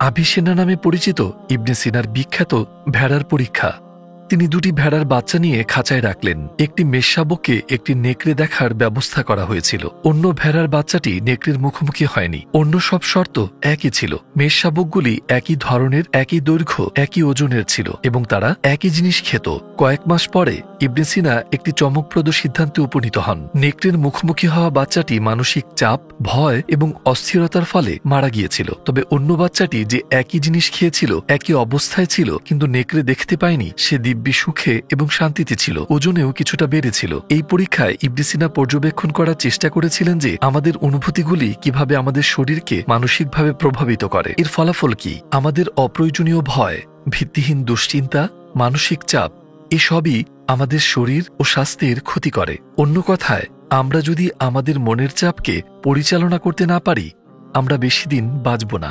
আভিসেনা নামে পরিচিত ইবনে সিনার বিখ্যাত ভেড়ার পরীক্ষা। তিনি দুটি ভেড়ার বাচ্চা নিয়ে খাঁচায় রাখলেন। একটি মেষশাবককে একটি নেকড়ে দেখার ব্যবস্থা করা হয়েছিল। অন্য ভেড়ার বাচ্চাটি নেকড়ের মুখোমুখি হয়নি। অন্য সব শর্ত একই ছিল। মেষশাবকগুলি একই ধরনের, একই দৈর্ঘ্য, একই ওজনের ছিল এবং তারা একই জিনিস খেত। কয়েক মাস পরে ইবনে সিনা একটি চমকপ্রদ সিদ্ধান্তে উপনীত হন। নেকড়ের মুখোমুখি হওয়া বাচ্চাটি মানসিক চাপ, ভয় এবং অস্থিরতার ফলে মারা গিয়েছিল। তবে অন্য বাচ্চাটি যে একই জিনিস খেয়েছিল, একই অবস্থায় ছিল, কিন্তু নেকড়ে দেখতে পায়নি, সে দিব্যি সুখে এবং শান্তিতে ছিল, ওজনেও কিছুটা বেড়েছিল। এই পরীক্ষায় ইবনে সিনা পর্যবেক্ষণ করার চেষ্টা করেছিলেন যে আমাদের অনুভূতিগুলি কিভাবে আমাদের শরীরকে মানসিকভাবে প্রভাবিত করে। এর ফলাফল কি? আমাদের অপ্রয়োজনীয় ভয়, ভিত্তিহীন দুশ্চিন্তা, মানসিক চাপ এসবই আমাদের শরীর ও স্বাস্থ্যের ক্ষতি করে। অন্য কথায়, আমরা যদি আমাদের মনের চাপকে পরিচালনা করতে না পারি, আমরা বেশি দিন বাঁচব না।